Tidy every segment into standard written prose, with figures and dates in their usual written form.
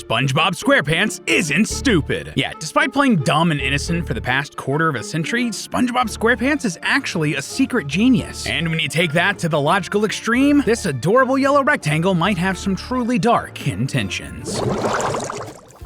SpongeBob SquarePants isn't stupid. Yeah, despite playing dumb and innocent for the past quarter of a century, SpongeBob SquarePants is actually a secret genius. And when you take that to the logical extreme, this adorable yellow rectangle might have some truly dark intentions.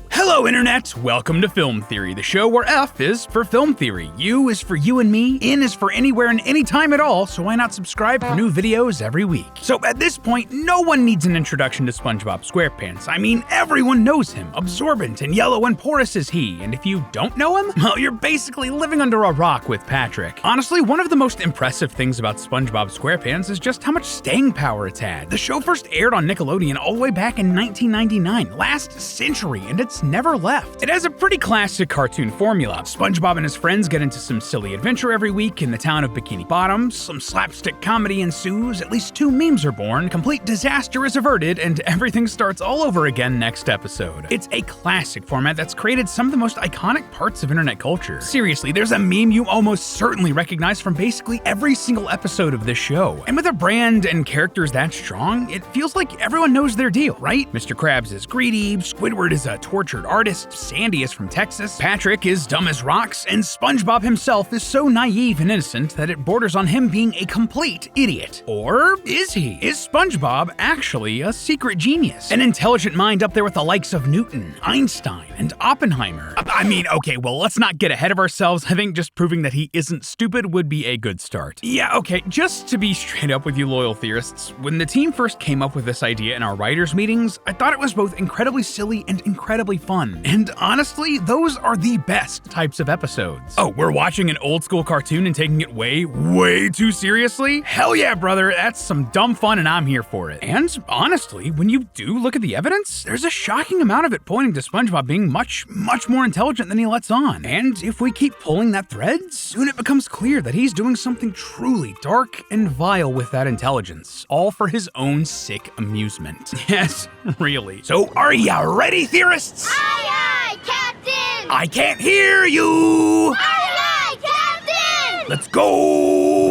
Hello Internet! Welcome to Film Theory, the show where F is for film theory, U is for you and me, N is for anywhere and anytime at all, so why not subscribe for new videos every week? So at this point, no one needs an introduction to SpongeBob SquarePants. I mean, everyone knows him, absorbent and yellow and porous is he, and if you don't know him, well, you're basically living under a rock with Patrick. Honestly, one of the most impressive things about SpongeBob SquarePants is just how much staying power it's had. The show first aired on Nickelodeon all the way back in 1999, last century, and it's never left. It has a pretty classic cartoon formula. SpongeBob and his friends get into some silly adventure every week in the town of Bikini Bottom, some slapstick comedy ensues, at least 2 memes are born, complete disaster is averted, and everything starts all over again next episode. It's a classic format that's created some of the most iconic parts of internet culture. Seriously, there's a meme you almost certainly recognize from basically every single episode of this show. And with a brand and characters that strong, it feels like everyone knows their deal, right? Mr. Krabs is greedy, Squidward is a tortured artist, Sandy is from Texas, Patrick is dumb as rocks, and SpongeBob himself is so naive and innocent that it borders on him being a complete idiot. Or is he? Is SpongeBob actually a secret genius? An intelligent mind up there with the likes of Newton, Einstein, and Oppenheimer. I mean, okay, well, let's not get ahead of ourselves. I think just proving that he isn't stupid would be a good start. Yeah, okay, just to be straight up with you loyal theorists, when the team first came up with this idea in our writers' meetings, I thought it was both incredibly silly and incredibly fun. And honestly, those are the best types of episodes. Oh, we're watching an old school cartoon and taking it way too seriously? Hell yeah, brother, that's some dumb fun and I'm here for it. And honestly, when you do look at the evidence, there's a shocking amount of it pointing to SpongeBob being much more intelligent than he lets on. And if we keep pulling that thread, soon it becomes clear that he's doing something truly dark and vile with that intelligence, all for his own sick amusement. Yes, really. So are ya ready, theorists? Aye, Captain! I can't hear you! Aye, Captain! Let's go!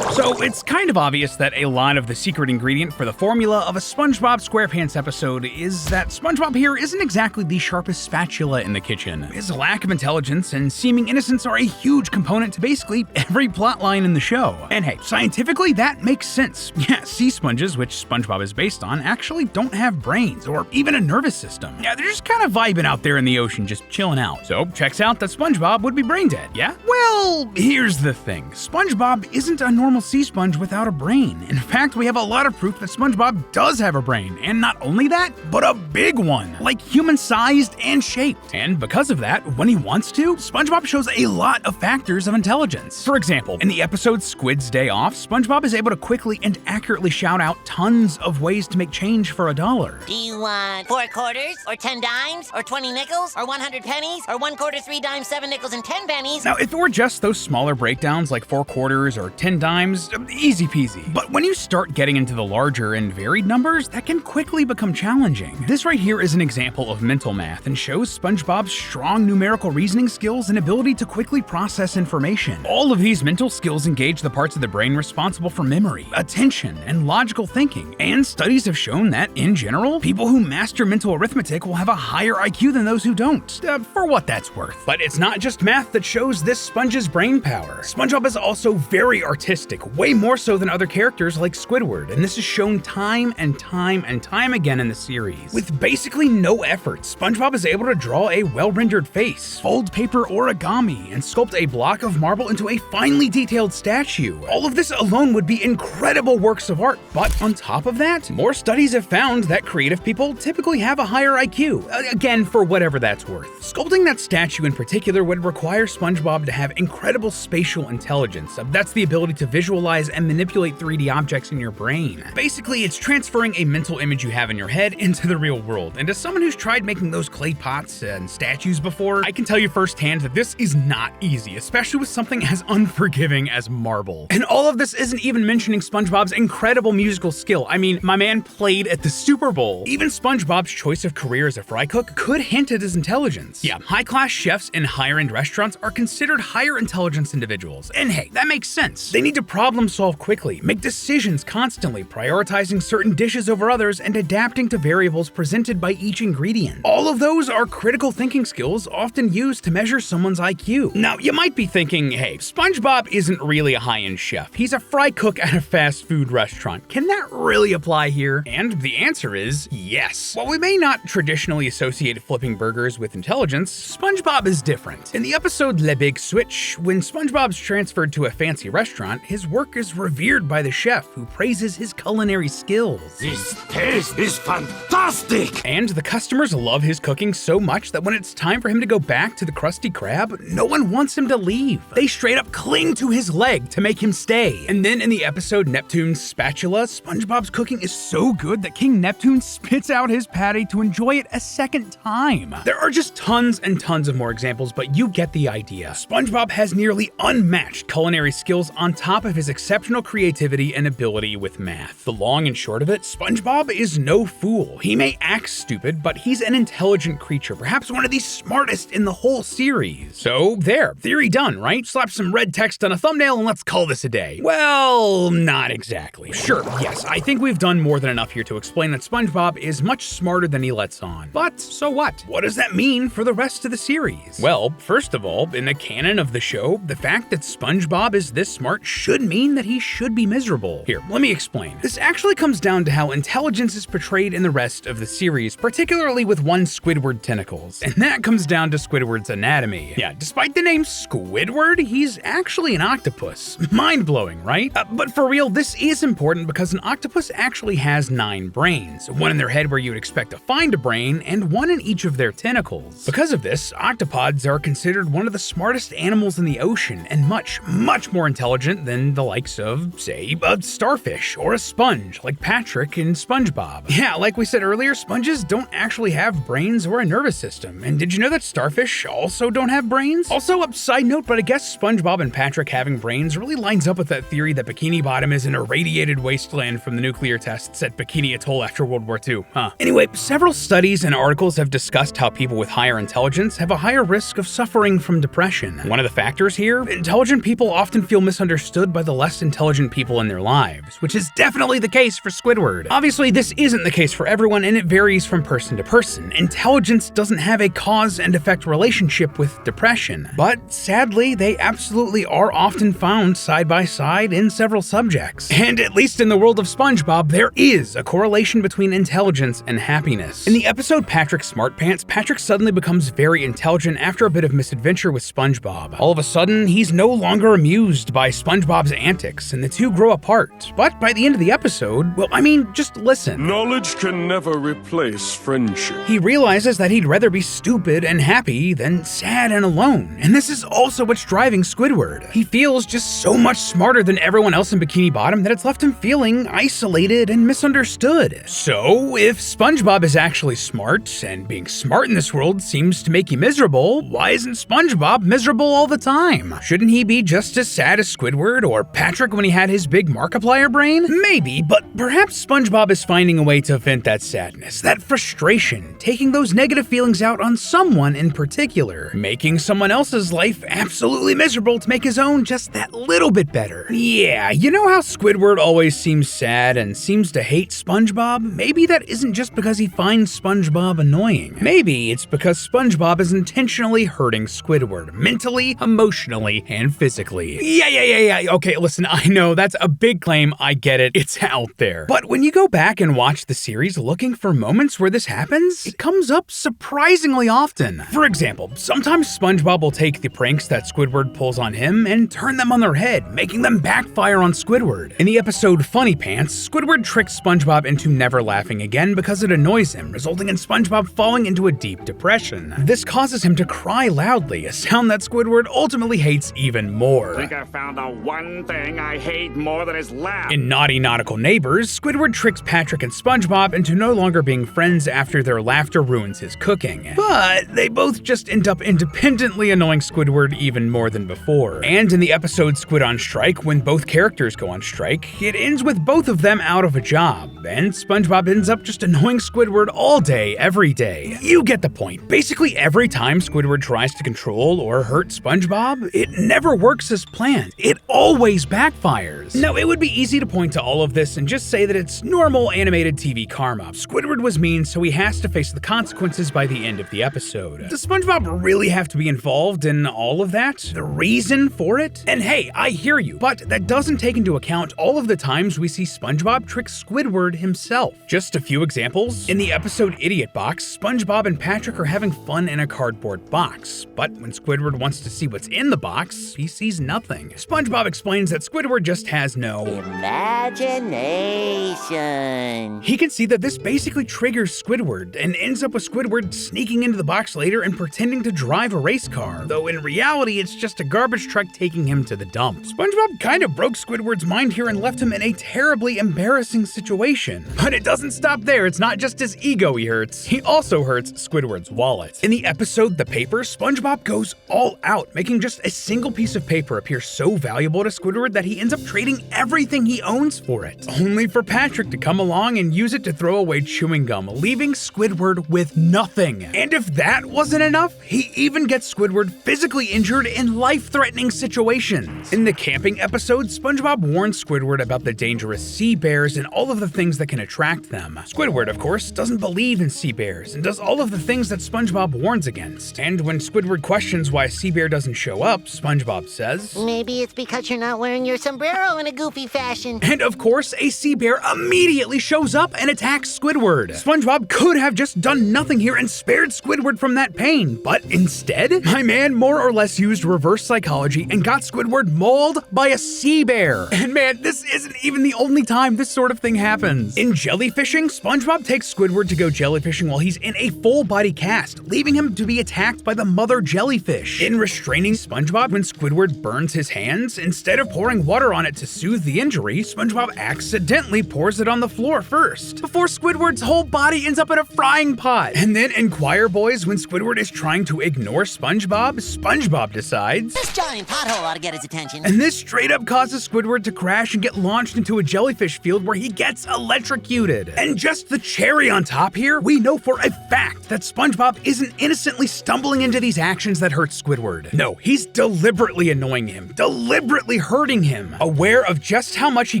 So it's kind of obvious that a lot of the secret ingredient for the formula of a SpongeBob SquarePants episode is that SpongeBob here isn't exactly the sharpest spatula in the kitchen. His lack of intelligence and seeming innocence are a huge component to basically every plotline in the show. And hey, scientifically that makes sense. Yeah, sea sponges, which SpongeBob is based on, actually don't have brains or even a nervous system. Yeah, they're just kind of vibing out there in the ocean, just chilling out. So checks out that SpongeBob would be brain dead, yeah? Well, here's the thing. SpongeBob isn't a normal sea sponge without a brain. In fact, we have a lot of proof that SpongeBob does have a brain, and not only that, but a big one, like human-sized and shaped. And because of that, when he wants to, SpongeBob shows a lot of factors of intelligence. For example, in the episode Squid's Day Off, SpongeBob is able to quickly and accurately shout out tons of ways to make change for $1. Do you want 4 quarters, or 10 dimes, or 20 nickels, or 100 pennies, or 1 quarter, 3 dimes, 7 nickels, and 10 pennies? Now, if it were just those smaller breakdowns like 4 quarters or 10 dimes, easy peasy. But when you start getting into the larger and varied numbers, that can quickly become challenging. This right here is an example of mental math and shows SpongeBob's strong numerical reasoning skills and ability to quickly process information. All of these mental skills engage the parts of the brain responsible for memory, attention, and logical thinking. And studies have shown that, in general, people who master mental arithmetic will have a higher IQ than those who don't, for what that's worth. But it's not just math that shows this sponge's brain power. SpongeBob is also very artistic, way more so than other characters like Squidward, and this is shown time and time again in the series. With basically no effort, SpongeBob is able to draw a well-rendered face, fold paper origami, and sculpt a block of marble into a finely detailed statue. All of this alone would be incredible works of art, but on top of that, more studies have found that creative people typically have a higher IQ, again for whatever that's worth. Sculpting that statue in particular would require SpongeBob to have incredible spatial intelligence. That's the ability to visualize and manipulate 3D objects in your brain. Basically, it's transferring a mental image you have in your head into the real world. And as someone who's tried making those clay pots and statues before, I can tell you firsthand that this is not easy, especially with something as unforgiving as marble. And all of this isn't even mentioning SpongeBob's incredible musical skill. I mean, my man played at the Super Bowl. Even SpongeBob's choice of career as a fry cook could hint at his intelligence. Yeah, high-class chefs in higher-end restaurants are considered higher intelligence individuals. And hey, that makes sense. They need to problem solve quickly, make decisions constantly, prioritizing certain dishes over others, and adapting to variables presented by each ingredient. All of those are critical thinking skills often used to measure someone's IQ. Now, you might be thinking, hey, SpongeBob isn't really a high-end chef. He's a fry cook at a fast food restaurant. Can that really apply here? And the answer is yes. While we may not traditionally associate flipping burgers with intelligence, SpongeBob is different. In the episode Le Big Switch, when SpongeBob's transferred to a fancy restaurant, his work is revered by the chef, who praises his culinary skills. This taste is fantastic! And the customers love his cooking so much that when it's time for him to go back to the Krusty Krab, no one wants him to leave. They straight up cling to his leg to make him stay. And then in the episode Neptune's Spatula, SpongeBob's cooking is so good that King Neptune spits out his patty to enjoy it a second time. There are just tons and tons of more examples, but you get the idea. SpongeBob has nearly unmatched culinary skills on top of his exceptional creativity and ability with math. The long and short of it, SpongeBob is no fool. He may act stupid, but he's an intelligent creature, perhaps one of the smartest in the whole series. So there, theory done, right? Slap some red text on a thumbnail and let's call this a day. Well, not exactly. Sure, yes, I think we've done more than enough here to explain that SpongeBob is much smarter than he lets on. But so what? What does that mean for the rest of the series? Well, first of all, in the canon of the show, the fact that SpongeBob is this smart should mean that he should be miserable. Here, let me explain. This actually comes down to how intelligence is portrayed in the rest of the series, particularly with one Squidward tentacles. And that comes down to Squidward's anatomy. Yeah, despite the name Squidward, he's actually an octopus. Mind-blowing, right? But for real, this is important because an octopus actually has 9 brains, one in their head where you'd expect to find a brain, and one in each of their tentacles. Because of this, octopods are considered one of the smartest animals in the ocean, and much, much more intelligent than the likes of, say, a starfish or a sponge, like Patrick in SpongeBob. Yeah, like we said earlier, sponges don't actually have brains or a nervous system. And did you know that starfish also don't have brains? Also, a side note, but I guess SpongeBob and Patrick having brains really lines up with that theory that Bikini Bottom is an irradiated wasteland from the nuclear tests at Bikini Atoll after World War II, huh? Anyway, several studies and articles have discussed how people with higher intelligence have a higher risk of suffering from depression. One of the factors here, intelligent people often feel misunderstood by the less intelligent people in their lives, which is definitely the case for Squidward. Obviously, this isn't the case for everyone, and it varies from person to person. Intelligence doesn't have a cause and effect relationship with depression, but sadly, they absolutely are often found side by side in several subjects. And at least in the world of SpongeBob, there is a correlation between intelligence and happiness. In the episode Patrick Smartpants, Patrick suddenly becomes very intelligent after a bit of misadventure with SpongeBob. All of a sudden, he's no longer amused by SpongeBob's antics, and the two grow apart. But by the end of the episode, well, I mean, just listen. Knowledge can never replace friendship. He realizes that he'd rather be stupid and happy than sad and alone. And this is also what's driving Squidward. He feels just so much smarter than everyone else in Bikini Bottom that it's left him feeling isolated and misunderstood. So, if SpongeBob is actually smart, and being smart in this world seems to make you miserable, why isn't SpongeBob miserable all the time? Shouldn't he be just as sad as Squidward or Patrick when he had his big Markiplier brain? Maybe, but perhaps SpongeBob is finding a way to vent that sadness, that frustration, taking those negative feelings out on someone in particular, making someone else's life absolutely miserable to make his own just that little bit better. Yeah, you know how Squidward always seems sad and seems to hate SpongeBob? Maybe that isn't just because he finds SpongeBob annoying. Maybe it's because SpongeBob is intentionally hurting Squidward, mentally, emotionally, and physically. Yeah. Okay, listen, I know that's a big claim, I get it, it's out there. But when you go back and watch the series looking for moments where this happens, it comes up surprisingly often. For example, sometimes SpongeBob will take the pranks that Squidward pulls on him and turn them on their head, making them backfire on Squidward. In the episode Funny Pants, Squidward tricks SpongeBob into never laughing again because it annoys him, resulting in SpongeBob falling into a deep depression. This causes him to cry loudly, a sound that Squidward ultimately hates even more. I think I found the one thing I hate more than his laugh. In Naughty Nautical Neighbors, Squidward tricks Patrick and SpongeBob into no longer being friends after their laughter ruins his cooking. But they both just end up independently annoying Squidward even more than before. And in the episode Squid on Strike, when both characters go on strike, it ends with both of them out of a job, and SpongeBob ends up just annoying Squidward all day, every day. You get the point. Basically every time Squidward tries to control or hurt SpongeBob, it never works as planned. It always backfires. Now, it would be easy to point to all of this and just say that it's normal animated TV karma. Squidward was mean, so he has to face the consequences by the end of the episode. Does SpongeBob really have to be involved in all of that? The reason for it? And hey, I hear you, but that doesn't take into account all of the times we see SpongeBob trick Squidward himself. Just a few examples. In the episode Idiot Box, SpongeBob and Patrick are having fun in a cardboard box, but when Squidward wants to see what's in the box, he sees nothing. SpongeBob explains that Squidward just has no imagination. He can see that this basically triggers Squidward and ends up with Squidward sneaking into the box later and pretending to drive a race car, though in reality it's just a garbage truck taking him to the dump. SpongeBob kind of broke Squidward's mind here and left him in a terribly embarrassing situation. But it doesn't stop there. It's not just his ego he hurts, he also hurts Squidward's wallet. In the episode The Paper, SpongeBob goes all out, making just a single piece of paper appear so valuable to Squidward that he ends up trading everything he owns for it, only for Patrick to come along and use it to throw away chewing gum, leaving Squidward with nothing. And if that wasn't enough, he even gets Squidward physically injured in life-threatening situations. In the camping episode, SpongeBob warns Squidward about the dangerous sea bears and all of the things that can attract them. Squidward, of course, doesn't believe in sea bears and does all of the things that SpongeBob warns against. And when Squidward questions why a sea bear doesn't show up, SpongeBob says, "Maybe it's because you're not wearing your sombrero in a goofy fashion." And of course, a sea bear immediately shows up and attacks Squidward. SpongeBob could have just done nothing here and spared Squidward from that pain, but instead, my man more or less used reverse psychology and got Squidward mauled by a sea bear. And man, this isn't even the only time this sort of thing happens. In jellyfishing, SpongeBob takes Squidward to go jellyfishing while he's in a full body cast, leaving him to be attacked by the mother jellyfish. In restraining SpongeBob when Squidward burns his hands, instead of pouring water on it to soothe the injury, SpongeBob accidentally pours it on the floor first, before Squidward's whole body ends up in a frying pot. And then in Choir Boys, when Squidward is trying to ignore SpongeBob, SpongeBob decides, "This giant pothole ought to get his attention." and this straight up causes Squidward to crash and get launched into a jellyfish field where he gets electrocuted. And just the cherry on top here, we know for a fact that SpongeBob isn't innocently stumbling into these actions that hurt Squidward. No, he's deliberately annoying him, deliberately hurting him, aware of just how much he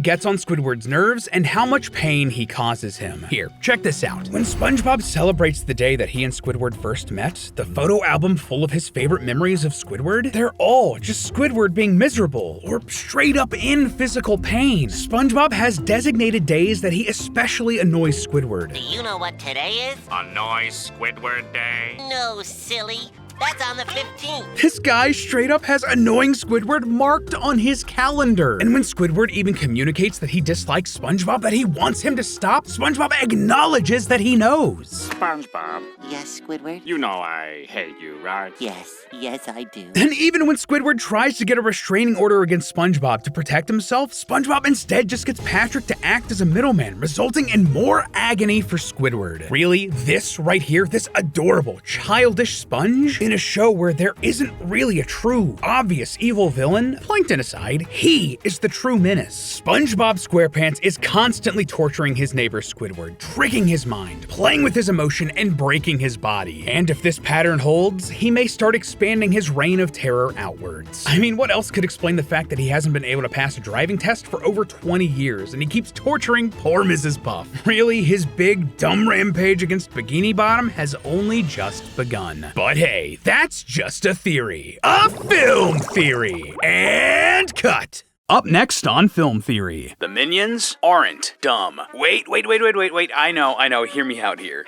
gets on Squidward's nerves and how much pain he causes him. Here, check this out. When SpongeBob celebrates the day that he and Squidward first met, the photo album full of his favorite memories of Squidward, they're all just Squidward being miserable or straight up in physical pain. SpongeBob has designated days that he especially annoys Squidward. Do you know what today is? Annoy Squidward Day. No, silly. That's on the 15th. This guy straight up has annoying Squidward marked on his calendar. And when Squidward even communicates that he dislikes SpongeBob, that he wants him to stop, SpongeBob acknowledges that he knows. SpongeBob, Yes, Squidward? you know I hate you, right? Yes, I do. And even when Squidward tries to get a restraining order against SpongeBob to protect himself, SpongeBob instead just gets Patrick to act as a middleman, resulting in more agony for Squidward. Really, this right here, this adorable, childish sponge, in a show where there isn't really a true, obvious evil villain, Plankton aside, he is the true menace. SpongeBob SquarePants is constantly torturing his neighbor Squidward, tricking his mind, playing with his emotion, and breaking his body. And if this pattern holds, he may start expanding his reign of terror outwards. I mean, what else could explain the fact that he hasn't been able to pass a driving test for over 20 years and he keeps torturing poor Mrs. Puff? Really, his big, dumb rampage against Bikini Bottom has only just begun. But hey, that's just a theory. A film theory. And cut. Up next on Film Theory, the minions aren't dumb. Wait, I know, hear me out here.